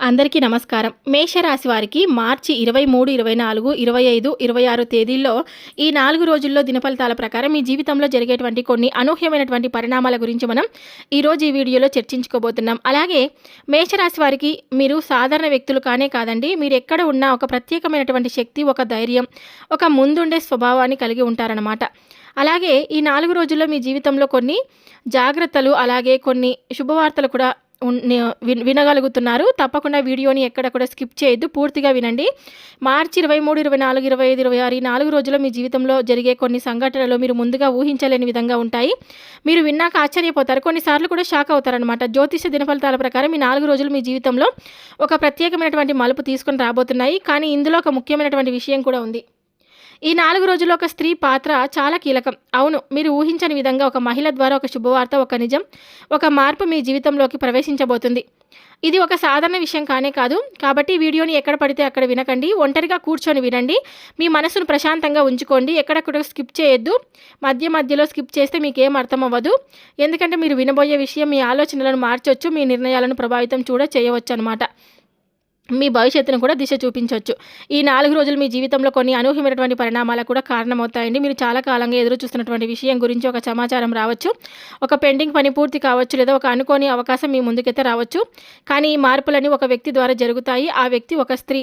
అందరికీ నమస్కారం. మేషరాశి వారికి మార్చి 23, 24, 25, 26 తేదీల్లో ఈ 4 రోజుల్లో దినఫలితాల ప్రకారం మీ జీవితంలో జరిగేటువంటి కొన్ని అనూహ్యమైనటువంటి పరిణామాల గురించి మనం ఈరోజు ఈ వీడియోలో చర్చించుకోబోతున్నాం. అలాగే మేషరాశి వారికి మీరు సాధారణ వ్యక్తులు కానే కాదండి, మీరు ఎక్కడ ఉన్నా ఒక ప్రత్యేకమైనటువంటి శక్తి, ఒక ధైర్యం, ఒక ముందుండే స్వభావాన్ని కలిగి ఉంటారన్నమాట. అలాగే ఈ 4 రోజుల్లో మీ జీవితంలో కొన్ని జాగ్రత్తలు, అలాగే కొన్ని శుభవార్తలు కూడా వినగలుగుతున్నారు. తప్పకుండా వీడియోని ఎక్కడ కూడా స్కిప్ చేయొద్దు, పూర్తిగా వినండి. మార్చి 23, 24, 25, 26 ఈ 4 రోజుల్లో మీ జీవితంలో జరిగే కొన్ని సంఘటనలు మీరు ముందుగా ఊహించలేని విధంగా ఉంటాయి. మీరు విన్నాక ఆశ్చర్యపోతారు, కొన్నిసార్లు కూడా షాక్ అవుతారనమాట. జ్యోతిష దినఫలితాల ప్రకారం ఈ 4 రోజులు మీ జీవితంలో ఒక ప్రత్యేకమైనటువంటి మలుపు తీసుకొని రాబోతున్నాయి. కానీ ఇందులో ఒక ముఖ్యమైనటువంటి విషయం కూడా ఉంది. ఈ 4 రోజుల్లో ఒక స్త్రీ పాత్ర చాలా కీలకం. అవును, మీరు ఊహించని విధంగా ఒక మహిళ ద్వారా ఒక శుభవార్త, ఒక నిజం, ఒక మార్పు మీ జీవితంలోకి ప్రవేశించబోతుంది. ఇది ఒక సాధారణ విషయం కానే కాదు. కాబట్టి వీడియోని ఎక్కడ పడితే అక్కడ వినకండి, ఒంటరిగా కూర్చొని వినండి. మీ మనసును ప్రశాంతంగా ఉంచుకోండి, ఎక్కడెక్కడ స్కిప్ చేయొద్దు. మధ్యలో స్కిప్ చేస్తే మీకు ఏం అర్థం అవ్వదు. ఎందుకంటే మీరు వినబోయే విషయం మీ ఆలోచనలను మార్చొచ్చు, మీ నిర్ణయాలను ప్రభావితం చేయవచ్చు అనమాట. మీ భవిష్యత్తును కూడా దిశ చూపించవచ్చు. ఈ 4 రోజులు మీ జీవితంలో కొన్ని అనూహ్యమైనటువంటి పరిణామాలకు కూడా కారణమవుతాయండి. మీరు చాలా కాలంగా ఎదురు చూస్తున్నటువంటి విషయం గురించి ఒక సమాచారం రావచ్చు, ఒక పెండింగ్ పని పూర్తి కావచ్చు, లేదా ఒక అనుకోని అవకాశం మీ ముందుకైతే రావచ్చు. కానీ ఈ మార్పులన్నీ ఒక వ్యక్తి ద్వారా జరుగుతాయి. ఆ వ్యక్తి ఒక స్త్రీ.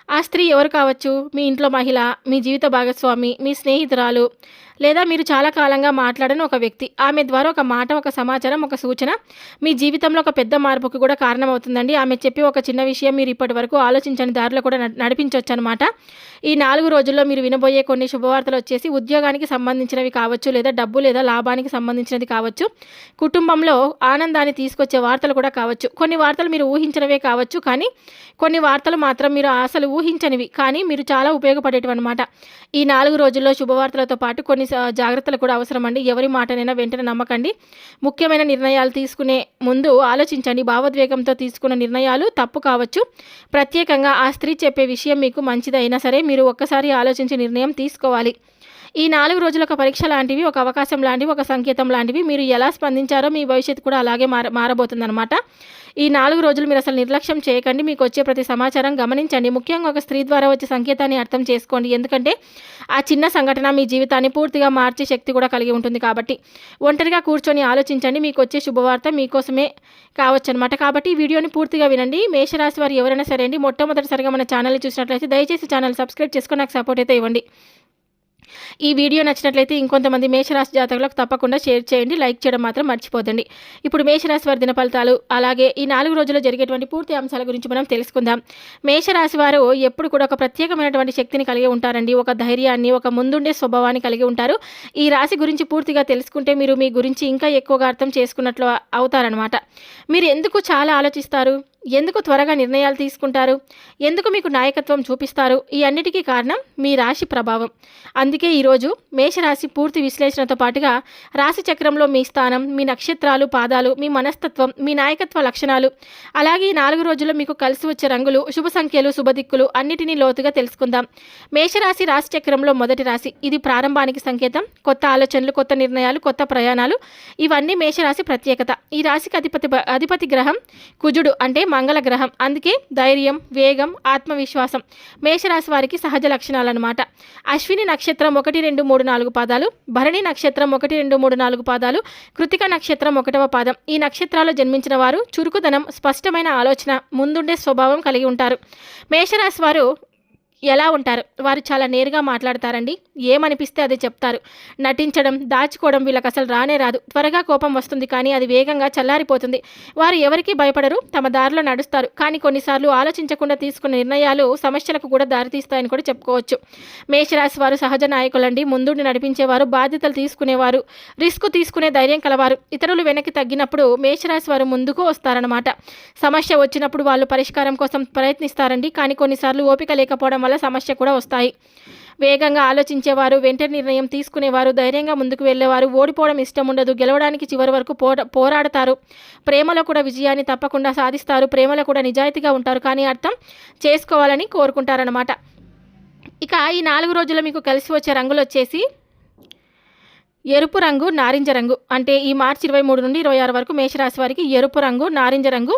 ఆ స్త్రీ ఎవరు కావచ్చు? మీ ఇంట్లో మహిళ, మీ జీవిత భాగస్వామి, మీ స్నేహితురాలు, లేదా మీరు చాలా కాలంగా మాట్లాడని ఒక వ్యక్తి. ఆమె ద్వారా ఒక మాట, ఒక సమాచారం, ఒక సూచన మీ జీవితంలో ఒక పెద్ద మార్పుకి కూడా కారణమవుతుందండి. ఆమె చెప్పి ఒక చిన్న విషయం మీరు ఇప్పటి వరకు ఆలోచించని దారిలో కూడా నడిపించవచ్చు అనమాట. ఈ 4 రోజుల్లో మీరు వినబోయే కొన్ని శుభవార్తలు వచ్చేసి ఉద్యోగానికి సంబంధించినవి కావచ్చు, లేదా డబ్బు లేదా లాభానికి సంబంధించినది కావచ్చు, కుటుంబంలో ఆనందాన్ని తీసుకొచ్చే వార్తలు కూడా కావచ్చు. కొన్ని వార్తలు మీరు ఊహించినవే కావచ్చు, కానీ కొన్ని వార్తలు మాత్రం మీరు అసలు ఊహించనివి, కానీ మీరు చాలా ఉపయోగపడేటివి అనమాట. ఈ 4 రోజుల్లో శుభవార్తలతో పాటు కొన్ని జాగ్రత్తలు కూడా అవసరం అండి. ఎవరి మాటనైనా వెంటనే నమ్మకండి. ముఖ్యమైన నిర్ణయాలు తీసుకునే ముందు ఆలోచించండి. భావోద్వేగంతో తీసుకున్న నిర్ణయాలు తప్పు కావచ్చు. ప్రత్యేకంగా ఆ స్త్రీ చెప్పే విషయం మీకు మంచిదైనా సరే మీరు ఒక్కసారి ఆలోచించి నిర్ణయం తీసుకోవాలి. ఈ 4 రోజులు ఒక పరీక్ష లాంటివి, ఒక అవకాశం లాంటివి, ఒక సంకేతం లాంటివి. మీరు ఎలా స్పందించారో మీ భవిష్యత్తు కూడా అలాగే మారబోతుందన్నమాట. ఈ 4 రోజులు మీరు అసలు నిర్లక్ష్యం చేయకండి. మీకు వచ్చే ప్రతి సమాచారం గమనించండి. ముఖ్యంగా ఒక స్త్రీ ద్వారా వచ్చే సంకేతాన్ని అర్థం చేసుకోండి. ఎందుకంటే ఆ చిన్న సంఘటన మీ జీవితాన్ని పూర్తిగా మార్చే శక్తి కూడా కలిగి ఉంటుంది. కాబట్టి ఒంటరిగా కూర్చొని ఆలోచించండి. మీకు వచ్చే శుభవార్త మీకోసమే కావచ్చు అనమాట. కాబట్టి ఈ వీడియోని పూర్తిగా వినండి. మేషరాశి వారు ఎవరైనా సరే అండి, మొట్టమొదటిసారిగా మన ఛానల్ని చూసినట్లయితే దయచేసి ఛానల్ సబ్స్క్రైబ్ చేసుకొని నాకు సపోర్ట్ అయితే ఇవ్వండి. ఈ వీడియో నచ్చినట్లయితే ఇంకొంతమంది మేషరాశి జాతకులకు తప్పకుండా షేర్ చేయండి, లైక్ చేయడం మాత్రం మర్చిపోదండి. ఇప్పుడు మేషరాశి వారి దినఫలితాలు, అలాగే ఈ 4 రోజుల్లో జరిగేటువంటి పూర్తి అంశాల గురించి మనం తెలుసుకుందాం. మేషరాశి వారు ఎప్పుడు కూడా ఒక ప్రత్యేకమైనటువంటి శక్తిని కలిగి ఉంటారండి. ఒక ధైర్యాన్ని, ఒక ముందుండే స్వభావాన్ని కలిగి ఉంటారు. ఈ రాశి గురించి పూర్తిగా తెలుసుకుంటే మీరు మీ గురించి ఇంకా ఎక్కువగా అర్థం చేసుకున్నట్లు అవుతారనమాట. మీరు ఎందుకు చాలా ఆలోచిస్తారు, ఎందుకు త్వరగా నిర్ణయాలు తీసుకుంటారు, ఎందుకు మీకు నాయకత్వం చూపిస్తారు, ఈ అన్నిటికీ కారణం మీ రాశి ప్రభావం. అందుకే ఈరోజు మేషరాశి పూర్తి విశ్లేషణతో పాటుగా రాశి చక్రంలో మీ స్థానం, మీ నక్షత్రాలు, పాదాలు, మీ మనస్తత్వం, మీ నాయకత్వ లక్షణాలు, అలాగే ఈ 4 రోజుల్లో మీకు కలిసి వచ్చే రంగులు, శుభ సంఖ్యలు, శుభదిక్కులు అన్నిటినీ లోతుగా తెలుసుకుందాం. మేషరాశి రాశి చక్రంలో మొదటి రాశి. ఇది ప్రారంభానికి సంకేతం. కొత్త ఆలోచనలు, కొత్త నిర్ణయాలు, కొత్త ప్రయాణాలు, ఇవన్నీ మేషరాశి ప్రత్యేకత. ఈ రాశికి అధిపతి గ్రహం కుజుడు, అంటే మంగళ గ్రహం. అందుకే ధైర్యం, వేగం, ఆత్మవిశ్వాసం మేషరాశి వారికి సహజ లక్షణాలన్నమాట. అశ్విని నక్షత్రం 1, 2, 3, 4 పాదాలు, భరణి నక్షత్రం 1, 2, 3, 4 పాదాలు, కృతిక నక్షత్రం 1వ పాదం. ఈ నక్షత్రాల్లో జన్మించిన వారు చురుకుదనం, స్పష్టమైన ఆలోచన, ముందుండే స్వభావం కలిగి ఉంటారు. మేషరాశి వారు ఎలా ఉంటారు? వారు చాలా నేరుగా మాట్లాడతారండి. ఏమనిపిస్తే అది చెప్తారు. నటించడం, దాచుకోవడం వీళ్ళకి అసలు రానే రాదు. త్వరగా కోపం వస్తుంది, కానీ అది వేగంగా చల్లారిపోతుంది. వారు ఎవరికీ భయపడరు, తమ దారిలో నడుస్తారు. కానీ కొన్నిసార్లు ఆలోచించకుండా తీసుకున్న నిర్ణయాలు సమస్యలకు కూడా దారితీస్తాయని కూడా చెప్పుకోవచ్చు. మేషరాశి వారు సహజ నాయకులండి. ముందుండి నడిపించేవారు, బాధ్యతలు తీసుకునేవారు, రిస్క్ తీసుకునే ధైర్యం కలవారు. ఇతరులు వెనక్కి తగ్గినప్పుడు మేషరాశి వారు ముందుకు వస్తారన్నమాట. సమస్య వచ్చినప్పుడు వాళ్ళు పరిష్కారం కోసం ప్రయత్నిస్తారండి. కానీ కొన్నిసార్లు ఓపిక లేకపోవడం వల్ల సమస్య కూడా వస్తాయి. వేగంగా ఆలోచించేవారు, వెంటనే నిర్ణయం తీసుకునేవారు, ధైర్యంగా ముందుకు వెళ్ళేవారు. ఓడిపోవడం ఇష్టం ఉండదు, గెలవడానికి చివరి వరకు పోరాడతారు. ప్రేమలో కూడా విజయాన్ని తప్పకుండా సాధిస్తారు. ప్రేమలో కూడా నిజాయితీగా ఉంటారు, కానీ అర్థం చేసుకోవాలని కోరుకుంటారన్నమాట. ఇక ఈ 4 రోజుల్లో మీకు కలిసి వచ్చే రంగులు వచ్చేసి ఎరుపు రంగు, నారింజ రంగు. అంటే ఈ మార్చి 23 నుండి 26 వరకు మేషరాశి వారికి ఎరుపు రంగు, నారింజ రంగు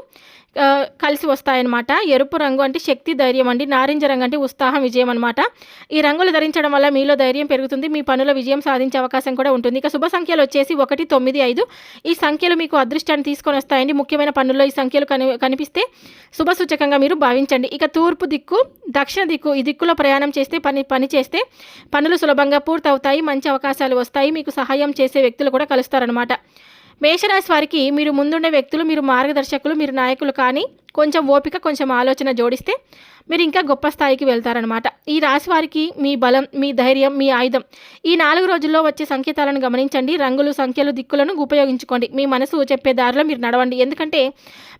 కలిసి వస్తాయన్నమాట. ఎరుపు రంగు అంటే శక్తి, ధైర్యం అండి. నారింజ రంగు అంటే ఉత్సాహం, విజయం అనమాట. ఈ రంగులు ధరించడం వల్ల మీలో ధైర్యం పెరుగుతుంది. మీ పనుల విజయం సాధించే అవకాశం కూడా ఉంటుంది. ఇక శుభ సంఖ్యలు వచ్చేసి 1, 9, 5. ఈ సంఖ్యలు మీకు అదృష్టాన్ని తీసుకొని వస్తాయండి. ముఖ్యమైన పనుల్లో ఈ సంఖ్యలు కనిపిస్తే శుభ సూచకంగా మీరు భావించండి. ఇక తూర్పు దిక్కు, దక్షిణ దిక్కు, ఈ దిక్కులో ప్రయాణం చేస్తే పని చేస్తే పనులు సులభంగా పూర్తవుతాయి. మంచి అవకాశాలు వస్తాయి. మీకు సహాయం చేసే వ్యక్తులు కూడా కలుస్తారనమాట. మేషరాశి వారికి మీరు ముందుండే వ్యక్తులు, మీరు మార్గదర్శకులు, మీరు నాయకులు, కానీ కొంచెం ఓపిక, కొంచెం ఆలోచన జోడిస్తే మీరు ఇంకా గొప్ప స్థాయికి వెళ్తారనమాట. ఈ రాశి వారికి మీ బలం, మీ ధైర్యం, మీ ఆయుధం. ఈ 4 రోజుల్లో వచ్చే సంకేతాలను గమనించండి. రంగులు, సంఖ్యలు, దిక్కులను ఉపయోగించుకోండి. మీ మనసు చెప్పే దారిలో మీరు నడవండి. ఎందుకంటే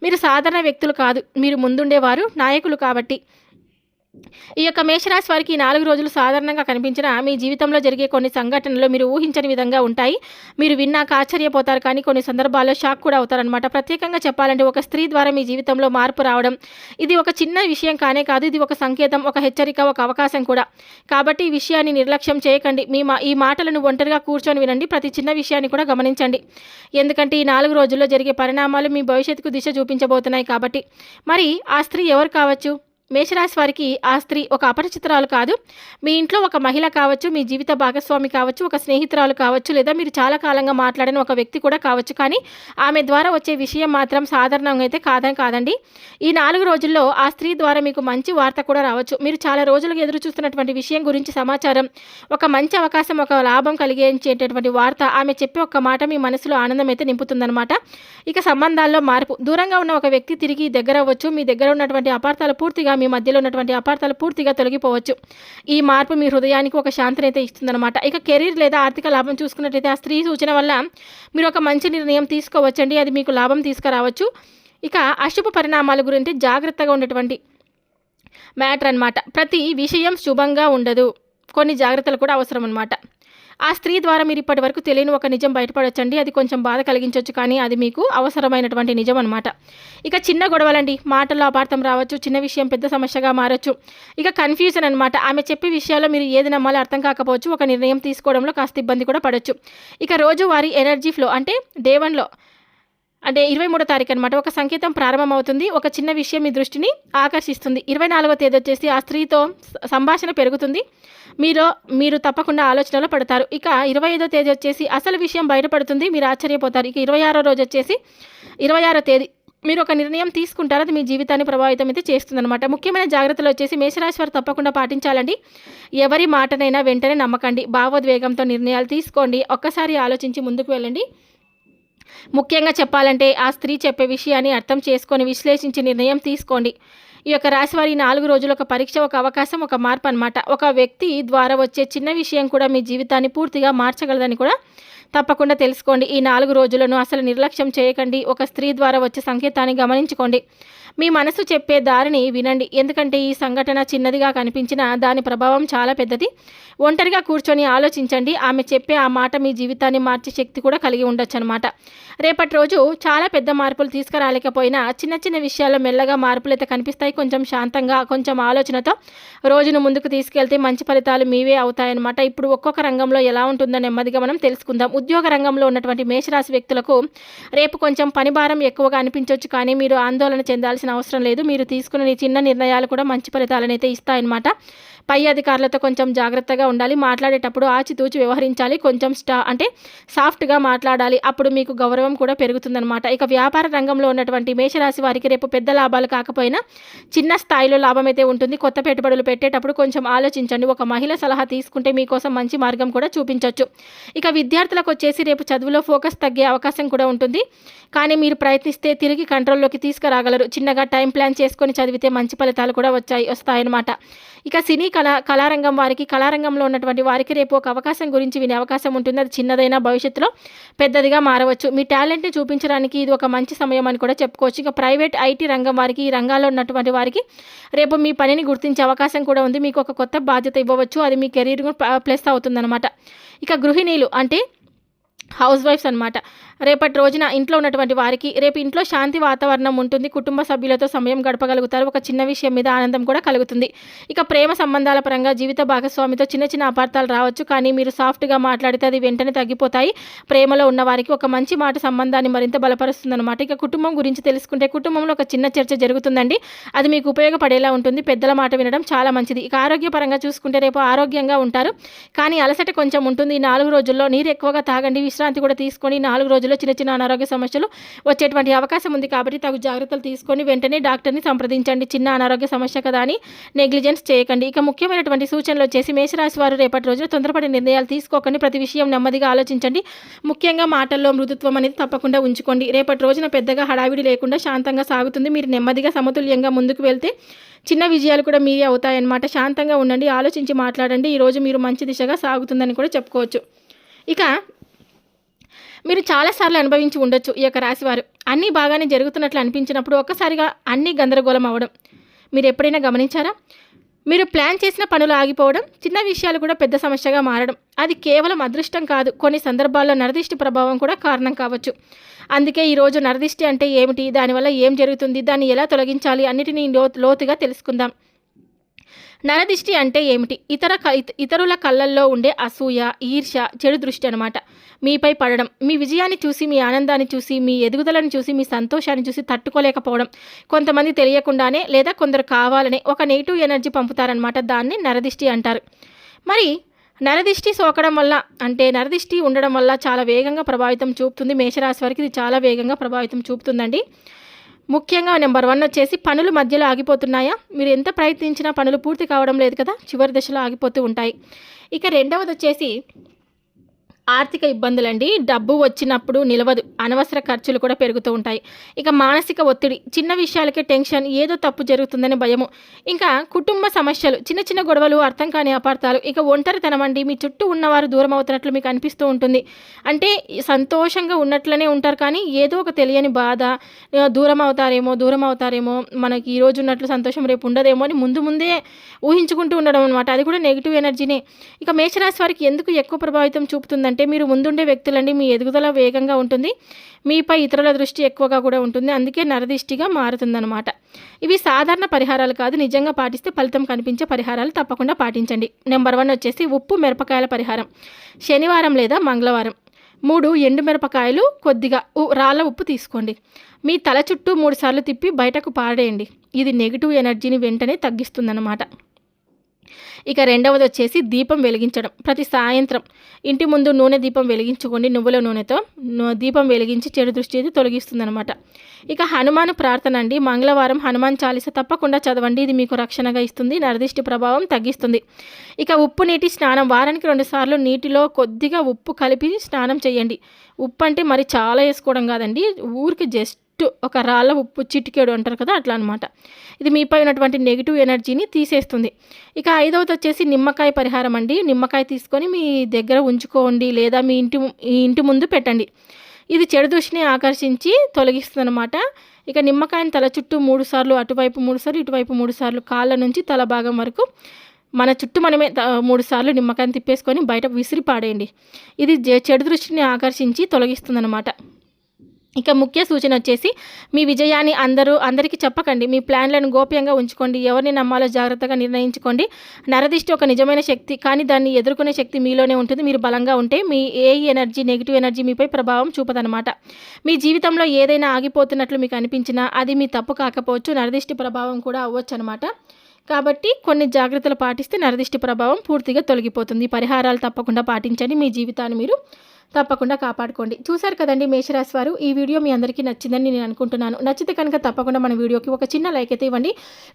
మీరు సాధారణ వ్యక్తులు కాదు, మీరు ముందుండేవారు, నాయకులు కాబట్టి. ఈ యొక్క మేషరాశి వారికి 4 రోజులు సాధారణంగా కనిపించిన మీ జీవితంలో జరిగే కొన్ని సంఘటనలు మీరు ఊహించని విధంగా ఉంటాయి. మీరు విన్నాక ఆశ్చర్యపోతారు, కానీ కొన్ని సందర్భాల్లో షాక్ కూడా అవుతారనమాట. ప్రత్యేకంగా చెప్పాలంటే ఒక స్త్రీ ద్వారా మీ జీవితంలో మార్పు రావడం, ఇది ఒక చిన్న విషయం కానే కాదు. ఇది ఒక సంకేతం, ఒక హెచ్చరిక, ఒక అవకాశం కూడా. కాబట్టి ఈ విషయాన్ని నిర్లక్ష్యం చేయకండి. ఈ మాటలను ఒంటరిగా కూర్చొని వినండి. ప్రతి చిన్న విషయాన్ని కూడా గమనించండి. ఎందుకంటే ఈ 4 రోజుల్లో జరిగే పరిణామాలు మీ భవిష్యత్తుకు దిశ చూపించబోతున్నాయి కాబట్టి. మరి ఆ స్త్రీ ఎవరు కావచ్చు? మేషరాశి వారికి ఆ స్త్రీ ఒక అపరిచితురాలు కాదు. మీ ఇంట్లో ఒక మహిళ కావచ్చు, మీ జీవిత భాగస్వామి కావచ్చు, ఒక స్నేహితురాలు కావచ్చు, లేదా మీరు చాలా కాలంగా మాట్లాడిన ఒక వ్యక్తి కూడా కావచ్చు. కానీ ఆమె ద్వారా వచ్చే విషయం మాత్రం సాధారణంగా అయితే కాదండి. ఈ 4 రోజుల్లో ఆ స్త్రీ ద్వారా మీకు మంచి వార్త కూడా రావచ్చు. మీరు చాలా రోజులుగా ఎదురు చూస్తున్నటువంటి విషయం గురించి సమాచారం, ఒక మంచి అవకాశం, ఒక లాభం కలిగించేటటువంటి వార్త, ఆమె చెప్పే ఒక్క మాట మీ మనసులో ఆనందం అయితే నింపుతుందన్నమాట. ఇక సంబంధాల్లో మార్పు, దూరంగా ఉన్న ఒక వ్యక్తి తిరిగి దగ్గర అవ్వచ్చు. మీ దగ్గర ఉన్నటువంటి అపార్థాలు పూర్తిగా, మీ మధ్యలో ఉన్నటువంటి అపార్థాలు పూర్తిగా తొలగిపోవచ్చు. ఈ మార్పు మీ హృదయానికి ఒక శాంతిని అయితే ఇస్తుందన్నమాట. ఇక కెరీర్ లేదా ఆర్థిక లాభం చూసుకున్నట్లయితే ఆ స్త్రీ సూచన వల్ల మీరు ఒక మంచి నిర్ణయం తీసుకోవచ్చండి. అది మీకు లాభం తీసుకురావచ్చు. ఇక అశుభ పరిణామాల గురించి జాగ్రత్తగా ఉండేటువంటి మ్యాటర్ అనమాట. ప్రతి విషయం శుభంగా ఉండదు, కొన్ని జాగ్రత్తలు కూడా అవసరం అనమాట. ఆ స్త్రీ ద్వారా మీరు ఇప్పటి వరకు తెలియని ఒక నిజం బయటపడొచ్చండి. అది కొంచెం బాధ కలిగించవచ్చు, కానీ అది మీకు అవసరమైనటువంటి నిజం అనమాట. ఇక చిన్న గొడవలండి, మాటల్లో అపార్థం రావచ్చు, చిన్న విషయం పెద్ద సమస్యగా మారచ్చు. ఇక కన్ఫ్యూజన్ అనమాట. ఆమె చెప్పే విషయాల్లో మీరు ఏది నమ్మాలో అర్థం కాకపోవచ్చు. ఒక నిర్ణయం తీసుకోవడంలో కాస్త ఇబ్బంది కూడా పడవచ్చు. ఇక రోజువారీ ఎనర్జీ ఫ్లో అంటే డే 1లో అంటే 23వ తారీఖు అనమాట, ఒక సంకేతం ప్రారంభమవుతుంది. ఒక చిన్న విషయం మీ దృష్టిని ఆకర్షిస్తుంది. 24వ తేదీ వచ్చేసి ఆ స్త్రీతో సంభాషణ పెరుగుతుంది. మీరు తప్పకుండా ఆలోచనలో పడతారు. ఇక 25వ తేదీ వచ్చేసి అసలు విషయం బయటపడుతుంది, మీరు ఆశ్చర్యపోతారు. ఇక 26వ రోజు వచ్చేసి 26వ తేదీ మీరు ఒక నిర్ణయం తీసుకుంటారు, అది మీ జీవితాన్ని ప్రభావితం అయితే చేస్తుందన్నమాట. ముఖ్యమైన జాగ్రత్తలు వచ్చేసి మేషరాశి వారు తప్పకుండా పాటించాలండి. ఎవరి మాటనైనా వెంటనే నమ్మకండి. భావోద్వేగంతో నిర్ణయాలు తీసుకోండి. ఒక్కసారి ఆలోచించి ముందుకు వెళ్ళండి. ముఖ్యంగా చెప్పాలంటే ఆ స్త్రీ చెప్పే విషయాన్ని అర్థం చేసుకొని విశ్లేషించి నిర్ణయం తీసుకోండి. ఈ యొక్క రాశివారి 4 రోజులు ఒక పరీక్ష, ఒక అవకాశం, ఒక మార్పు అనమాట. ఒక వ్యక్తి ద్వారా వచ్చే చిన్న విషయం కూడా మీ జీవితాన్ని పూర్తిగా మార్చగలదని కూడా తప్పకుండా తెలుసుకోండి. ఈ 4 రోజులను అసలు నిర్లక్ష్యం చేయకండి. ఒక స్త్రీ ద్వారా వచ్చే సంకేతాన్ని గమనించుకోండి. మీ మనసు చెప్పే దారిని వినండి. ఎందుకంటే ఈ సంఘటన చిన్నదిగా కనిపించినా దాని ప్రభావం చాలా పెద్దది. ఒంటరిగా కూర్చొని ఆలోచించండి. ఆమె చెప్పే ఆ మాట మీ జీవితాన్ని మార్చే శక్తి కూడా కలిగి ఉండొచ్చు అనమాట. రేపటి రోజు చాలా పెద్ద మార్పులు తీసుకురాలేకపోయినా చిన్న చిన్న విషయాల్లో మెల్లగా మార్పులు అయితే కనిపిస్తాయి. కొంచెం శాంతంగా, కొంచెం ఆలోచనతో రోజును ముందుకు తీసుకెళ్తే మంచి ఫలితాలు మీవే అవుతాయన్నమాట. ఇప్పుడు ఒక్కొక్క రంగంలో ఎలా ఉంటుందో నెమ్మదిగా మనం తెలుసుకుందాం. ఉద్యోగ రంగంలో ఉన్నటువంటి మేషరాశి వ్యక్తులకు రేపు కొంచెం పని భారం ఎక్కువగా అనిపించవచ్చు, కానీ మీరు ఆందోళన చెందాల్సిన అవసరం లేదు. మీరు తీసుకున్న చిన్న నిర్ణయాలు కూడా మంచి ఫలితాలను అయితే ఇస్తాయన్నమాట. పై అధికారులతో కొంచెం జాగ్రత్తగా ఉండాలి. మాట్లాడేటప్పుడు ఆచితూచి వ్యవహరించాలి. కొంచెం సాఫ్ట్గా మాట్లాడాలి. అప్పుడు మీకు గౌరవం కూడా పెరుగుతుందన్నమాట. ఇక వ్యాపార రంగంలో ఉన్నటువంటి మేషరాశి వారికి రేపు పెద్ద లాభాలు కాకపోయినా చిన్న స్థాయిలో లాభం అయితే ఉంటుంది. కొత్త పెట్టుబడులు పెట్టేటప్పుడు కొంచెం ఆలోచించండి. ఒక మహిళ సలహా తీసుకుంటే మీకోసం మంచి మార్గం కూడా చూపించవచ్చు. ఇక విద్యార్థులకు వచ్చేసి రేపు చదువులో ఫోకస్ తగ్గే అవకాశం కూడా ఉంటుంది, కానీ మీరు ప్రయత్నిస్తే తిరిగి కంట్రోల్లోకి తీసుకురాగలరు. చిన్నగా టైం ప్లాన్ చేసుకొని చదివితే మంచి ఫలితాలు కూడా వస్తాయన్నమాట. ఇక సినీ కళారంగం వారికి, కళారంగంలో ఉన్నటువంటి వారికి రేపు ఒక అవకాశం గురించి వినే అవకాశం ఉంటుంది. అది చిన్నదైనా భవిష్యత్తులో పెద్దదిగా మారవచ్చు. మీ టాలెంట్ని చూపించడానికి ఇది ఒక మంచి సమయం అని కూడా చెప్పుకోవచ్చు. ఇక ప్రైవేట్, ఐటీ రంగం వారికి, ఈ రంగాల్లో ఉన్నటువంటి వారికి రేపు మీ పనిని గుర్తించే అవకాశం కూడా ఉంది. మీకు ఒక కొత్త బాధ్యత ఇవ్వవచ్చు, అది మీ కెరీర్ ప్లస్ అవుతుందన్నమాట. ఇక గృహిణీలు అంటే హౌస్ వైఫ్స్ అనమాట. రేపటి రోజున ఇంట్లో ఉన్నటువంటి వారికి రేపు ఇంట్లో శాంతి వాతావరణం ఉంటుంది. కుటుంబ సభ్యులతో సమయం గడపగలుగుతారు. ఒక చిన్న విషయం మీద ఆనందం కూడా కలుగుతుంది. ఇక ప్రేమ సంబంధాల పరంగా జీవిత భాగస్వామితో చిన్న చిన్న అపార్థాలు రావచ్చు. కానీ మీరు సాఫ్ట్గా మాట్లాడితే అది వెంటనే తగ్గిపోతాయి. ప్రేమలో ఉన్న వారికి ఒక మంచి మాట సంబంధాన్ని మరింత బలపరుస్తుందన్నమాట. ఇక కుటుంబం గురించి తెలుసుకుంటే కుటుంబంలో ఒక చిన్న చర్చ జరుగుతుందండి. అది మీకు ఉపయోగపడేలా ఉంటుంది. పెద్దల మాట వినడం చాలా మంచిది. ఇక ఆరోగ్యపరంగా చూసుకుంటే రేపు ఆరోగ్యంగా ఉంటారు. కానీ అలసట కొంచెం ఉంటుంది. ఈ 4 రోజుల్లో నీరు ఎక్కువగా తాగండి. విశ్రాంతి కూడా తీసుకొని 4 రోజుల్లో చిన్న చిన్న అనారోగ్య సమస్యలు వచ్చేటువంటి అవకాశం ఉంది. కాబట్టి తగు జాగ్రత్తలు తీసుకొని వెంటనే డాక్టర్ని సంప్రదించండి. చిన్న అనారోగ్య సమస్య కదా అని నెగ్లిజెన్స్ చేయకండి. ఇక ముఖ్యమైనటువంటి సూచనలు వచ్చేసి మేషరాశి వారు రేపటి రోజున తొందరపడి నిర్ణయాలు తీసుకోకండి. ప్రతి విషయం నెమ్మదిగా ఆలోచించండి. ముఖ్యంగా మాటల్లో మృదుత్వం అనేది తప్పకుండా ఉంచుకోండి. రేపటి రోజున పెద్దగా హడావిడి లేకుండా శాంతంగా సాగుతుంది. మీరు నెమ్మదిగా సమతుల్యంగా ముందుకు వెళ్తే చిన్న విజయాలు కూడా మీరే అవుతాయన్నమాట. శాంతంగా ఉండండి, ఆలోచించి మాట్లాడండి. ఈరోజు మీరు మంచి దిశగా సాగుతుందని కూడా చెప్పుకోవచ్చు. ఇక మీరు చాలాసార్లు అనుభవించి ఉండొచ్చు ఈ యొక్క రాశివారు. అన్నీ బాగానే జరుగుతున్నట్లు అనిపించినప్పుడు ఒక్కసారిగా అన్నీ గందరగోళం అవ్వడం మీరు ఎప్పుడైనా గమనించారా? మీరు ప్లాన్ చేసిన పనులు ఆగిపోవడం, చిన్న విషయాలు కూడా పెద్ద సమస్యగా మారడం, అది కేవలం అదృష్టం కాదు, కొన్ని సందర్భాల్లో నరదిష్టి ప్రభావం కూడా కారణం కావచ్చు. అందుకే ఈరోజు నరదిష్టి అంటే ఏమిటి, దానివల్ల ఏం జరుగుతుంది, దాన్ని ఎలా తొలగించాలి అన్నిటినీ లోతుగా తెలుసుకుందాం. నరదిష్టి అంటే ఏమిటి? ఇతరుల కళ్ళల్లో ఉండే అసూయ, ఈర్ష్య, చెడు దృష్టి అనమాట. మీపై పడడం, మీ విజయాన్ని చూసి, మీ ఆనందాన్ని చూసి, మీ ఎదుగుదలను చూసి, మీ సంతోషాన్ని చూసి తట్టుకోలేకపోవడం, కొంతమంది తెలియకుండానే లేదా కొందరు కావాలనే ఒక నెగిటివ్ ఎనర్జీ పంపుతారనమాట. దాన్ని నరదిష్టి అంటారు. మరి నరదిష్టి సోకడం వల్ల అంటే నరదిష్టి ఉండడం వల్ల చాలా వేగంగా ప్రభావితం చూపుతుంది. మేషరాశి వారికి ఇది చాలా వేగంగా ప్రభావితం చూపుతుందండి. ముఖ్యంగా నెంబర్ 1 వచ్చేసి పనులు మధ్యలో ఆగిపోతున్నాయా? మీరు ఎంత ప్రయత్నించినా పనులు పూర్తి కావడం లేదు కదా, చివరి దశలో ఆగిపోతూ ఉంటాయి. ఇక రెండవది వచ్చేసి ఆర్థిక ఇబ్బందులండి. డబ్బు వచ్చినప్పుడు నిలవదు, అనవసర ఖర్చులు కూడా పెరుగుతూ ఉంటాయి. ఇక మానసిక ఒత్తిడి, చిన్న విషయాలకే టెన్షన్, ఏదో తప్పు జరుగుతుందని భయము. ఇంకా కుటుంబ సమస్యలు, చిన్న చిన్న గొడవలు, అర్థం కాని అపార్థాలు. ఇక ఒంటరితనం అండి, మీ చుట్టూ ఉన్నవారు దూరం అవుతున్నట్లు మీకు అనిపిస్తూ ఉంటుంది. అంటే సంతోషంగా ఉన్నట్లనే ఉంటారు కానీ ఏదో ఒక తెలియని బాధ, దూరం అవుతారేమో, మనకి ఈ రోజు ఉన్నట్లు సంతోషం రేపు ఉండదేమో అని ముందే ఊహించుకుంటూ ఉండడం అనమాట. అది కూడా నెగిటివ్ ఎనర్జీనే. ఇక మేషరాశి వారికి ఎందుకు ఎక్కువ ప్రభావితం చూపుతుందంటే మీరు ముందుండే వ్యక్తులండి, మీ ఎదుగుదల వేగంగా ఉంటుంది, మీపై ఇతరుల దృష్టి ఎక్కువగా కూడా ఉంటుంది. అందుకే నరదిష్టిగా మారుతుందన్నమాట. ఇవి సాధారణ పరిహారాలు కాదు, నిజంగా పాటిస్తే ఫలితం కనిపించే పరిహారాలు తప్పకుండా పాటించండి. నెంబర్ 1 వచ్చేసి ఉప్పు మిరపకాయల పరిహారం. శనివారం లేదా మంగళవారం 3 ఎండుమిరపకాయలు, కొద్దిగా రాళ్ళ ఉప్పు తీసుకోండి. మీ తల చుట్టూ 3 సార్లు తిప్పి బయటకు పాడేయండి. ఇది నెగిటివ్ ఎనర్జీని వెంటనే తగ్గిస్తుందన్నమాట. ఇక రెండవది వచ్చేసి దీపం వెలిగించడం. ప్రతి సాయంత్రం ఇంటి ముందు నూనె దీపం వెలిగించుకోండి. నువ్వుల నూనెతో దీపం వెలిగించి చెడు దృష్టి తొలగిస్తుందన్నమాట. ఇక హనుమాన్ ప్రార్థన అండి. మంగళవారం హనుమాన్ చాలీస తప్పకుండా చదవండి. ఇది మీకు రక్షణగా ఇస్తుంది, నరదిష్టి ప్రభావం తగ్గిస్తుంది. ఇక ఉప్పు నీటి స్నానం. వారానికి 2 సార్లు నీటిలో కొద్దిగా ఉప్పు కలిపి స్నానం చేయండి. ఉప్పు అంటే మరి చాలా వేసుకోవడం కాదండి, ఊరికి జస్ట్ ఒక రాళ్ళ ఉప్పు చిటికేడు అంటారు కదా, అట్లా అనమాట. ఇది మీపై ఉన్నటువంటి నెగిటివ్ ఎనర్జీని తీసేస్తుంది. ఇక 5వది వచ్చేసి నిమ్మకాయ పరిహారం అండి. నిమ్మకాయ తీసుకొని మీ దగ్గర ఉంచుకోండి లేదా మీ ఇంటి ముందు పెట్టండి. ఇది చెడు దృష్టిని ఆకర్షించి తొలగిస్తుంది అనమాట. ఇక నిమ్మకాయని తల చుట్టూ 3 సార్లు, అటువైపు 3 సార్లు, ఇటువైపు 3 సార్లు, కాళ్ళ నుంచి తల భాగం వరకు మన చుట్టూ మనమే 3 సార్లు నిమ్మకాయని తిప్పేసుకొని బయట విసిరి పాడేయండి. ఇది చెడు దృష్టిని ఆకర్షించి తొలగిస్తుంది అనమాట. ఇక ముఖ్య సూచన వచ్చేసి మీ విజయాన్ని అందరికీ చెప్పకండి. మీ ప్లాన్లను గోప్యంగా ఉంచుకోండి. ఎవరిని నమ్మాలో జాగ్రత్తగా నిర్ణయించుకోండి. నరదిష్టి ఒక నిజమైన శక్తి, కానీ దాన్ని ఎదుర్కొనే శక్తి మీలోనే ఉంటుంది. మీరు బలంగా ఉంటే మీ నెగిటివ్ ఎనర్జీ మీపై ప్రభావం చూపదనమాట. మీ జీవితంలో ఏదైనా ఆగిపోతున్నట్లు మీకు అనిపించినా అది మీ తప్పు కాకపోవచ్చు, నరదిష్టి ప్రభావం కూడా అవ్వచ్చు అనమాట. కాబట్టి కొన్ని జాగ్రత్తలు పాటిస్తే నరదిష్టి ప్రభావం పూర్తిగా తొలగిపోతుంది. పరిహారాలు తప్పకుండా పాటించండి. మీ జీవితాన్ని మీరు తప్పకుండా కాపాడుకోండి. చూశారు కదండి మేషరాశి వారు, ఈ వీడియో మీ అందరికీ నచ్చిందని నేను అనుకుంటున్నాను. నచ్చితే కనుక తప్పకుండా మన వీడియోకి ఒక చిన్న లైక్ అయితే ఇవ్వండి.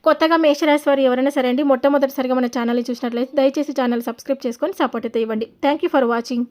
కొత్తగా మేషరాశి వారు ఎవరైనా సరే అండి మొట్టమొదటిసారిగా మన ఛానల్ని చూసినట్లయితే దయచేసి ఛానల్ సబ్స్క్రైబ్ చేసుకొని సపోర్ట్ అయితే ఇవ్వండి. Thank you for watching.